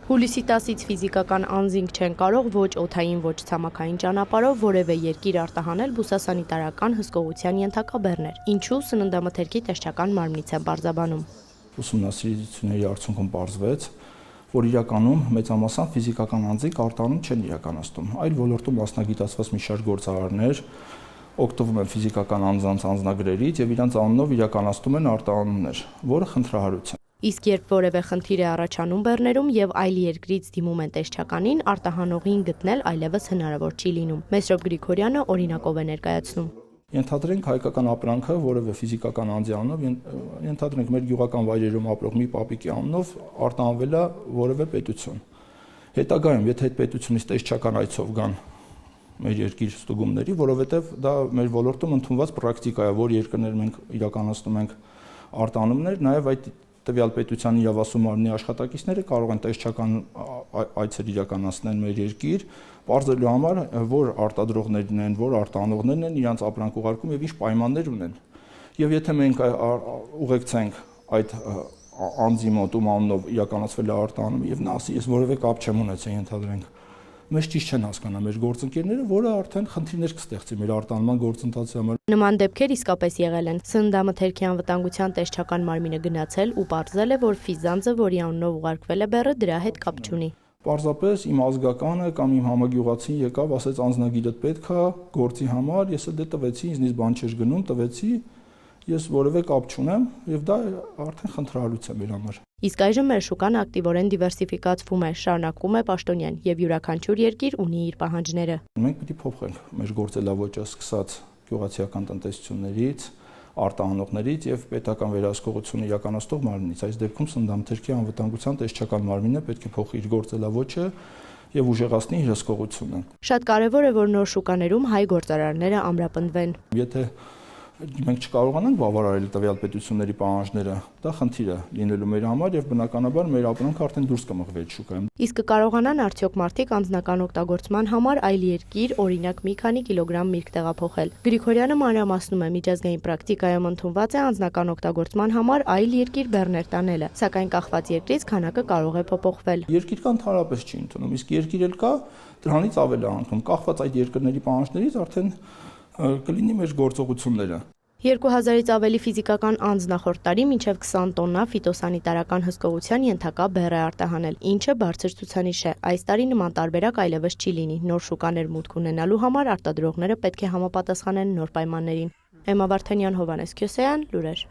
Հուլիսի 10-ից ֆիզիկական անձինք չեն կարող ոչ օդային, ոչ ցամաքային ճանապարհով որևէ երկիր արտահանել բուսասանիտարական հսկողության ենթակա բեռներ, ինչու սննդամթերքի տեսչական մարմնից են պարզաբանում։ Ուսումնասիրությունների արդյունքում պարզվեց, որ իրականում մեծամասամբ ֆիզիկական անձինք արտահանում չեն իրականացնում, այլ ոլորտում մասնագիտացված մի շարք գործարարներ օգտվում են ֆիզիկական անձանց անձնագրերից եւ իրանց անունով իրականացնում են արտահանումներ, որը խնդրահարույց է։ Իսկ երբ որևէ խնդիր է առաջանում բեռներում եւ այլ երկրից դիմում են տեսչականին, արտահանողին գտնել այլևս հնարավոր չի լինում։ Մեսրոպ Գրիգորյանը օրինակով է ներկայացնում։ Ենթադրենք հայկական ապրանքը որևէ ֆիզիկական անձի անունով, ենթադրենք մեր գյուղական վայրերում ապրող մի պապիկի անունով արտահանվել է որևէ պետություն։ Հետագայում, եթե այդ պետությունից տեսչական այցով գան մեր երկիր ստուգումների, որովհետեւ դա մեր ոլորտում ընդունված պրակտիկա է, որ երկրներ մենք իրականացնում ենք արտահանումներ, նաեւ այդ տվյալ պետության իրավասու մարմնի աշխատակիցները կարող են տեսչական այցեր իրականացնել մեր երկիր, պարզելու համար, որ արտադրողներն են, որ արտահանողներն են իրանց ապրանք ուղարկում եւ ինչ պայմաններ ունեն։ Եվ եթե մենք ուղեկցենք այդ անձի մոտ ում անունով իրականացվել է արտահանումը եւ նա ասի, ես որևէ կապ չեմ ունեցել, ենթադրենք, մեզ ճիշտ չեն հասկանա մեր գործընկերները, որը արդեն խնդիրներ կստեղծի մեր արտահանման գործընթացի համար։ Նման դեպքեր իսկապես եղել են։ Սննդամթերքի անվտանգության տեսչական մարմինը գնացել ու պարզել է, որ ֆիզանձը, որի անունով ուղարկվել է բեռը, դրա հետ կապ չունի։ Պարզապես իմ ազգականը կամ իմ համագյուղացին եկավ, ասեց անձնագիրդ պետք է գործի համար, ես էլ դե տվեցի, ինձնից բան չէր գնում, տվեցի, ես որևէ կապ չունեմ եւ դա արդեն խնդրահարույց է մեր համար։ Իսկ այժմ մեր շուկան ակտիվորեն դիվերսիֆիկացվում է, շարունակում է Պաշտոնյան եւ յուրաքանչյուր երկիր ունի իր պահանջները։ Մենք պիտի փոխենք մեր գործելավոճը սկսած գյուղացիական տնտեսություններից, արտահանողներից եւ պետական վերահսկողություն իրականացնող մարմնից։ Այս դեպքում սննդամթերքի անվտանգության տեսչական մարմինը պետք է փոխի իր գործելավոճը եւ ուժեղացնի իր հսկողությունը։ Շատ կարեւոր է, որ նոր շուկաներում հայ գործարարները ամրապնդվեն։ Եթե մենք չկարողանանք բավարարել տվյալ պետությունների պահանջները, դա խնդիր է լինելու մեր համար եւ բնականաբար մեր ապրանքը արդեն դուրս կմղվի այդ շուկայում։ Իսկ կկարողանան արդյոք մարդիկ անձնական օգտագործման համար այլ երկիր, օրինակ մի քանի կիլոգրամ միրգ տեղափոխել։ Գրիգորյանը մանրամասնում է, միջազգային պրակտիկայում ընդունված է անձնական օգտագործման համար այլ երկիր բեռներ տանելը, սակայն կախված երկրից քանակը կարող է փոփոխվել։ Երկիր կա ընդհանրապես չի ընդունում, իսկ երկիր էլ կա դրանից ավել է անում, կախված այդ երկրների պահանջներից արդեն կլինի մեր գործողությունները։ 2000-ից ավելի ֆիզիկական անձ նախորդ տարի մինչև 20 տոննա ֆիտոսանիտարական հսկողության ենթակա բեռ է արտահանել, ինչը բարձր ցուցանիշ է։ Այս տարի նման տարբերակ այլևս չի լինի։ Նոր շուկաներ մուտք ունենալու համար արտադրողները պետք է համապատասխանեն նոր պայմաններին։ Էմմա Վարդանյան, Հովհաննես Քյոսեյան, լուրեր։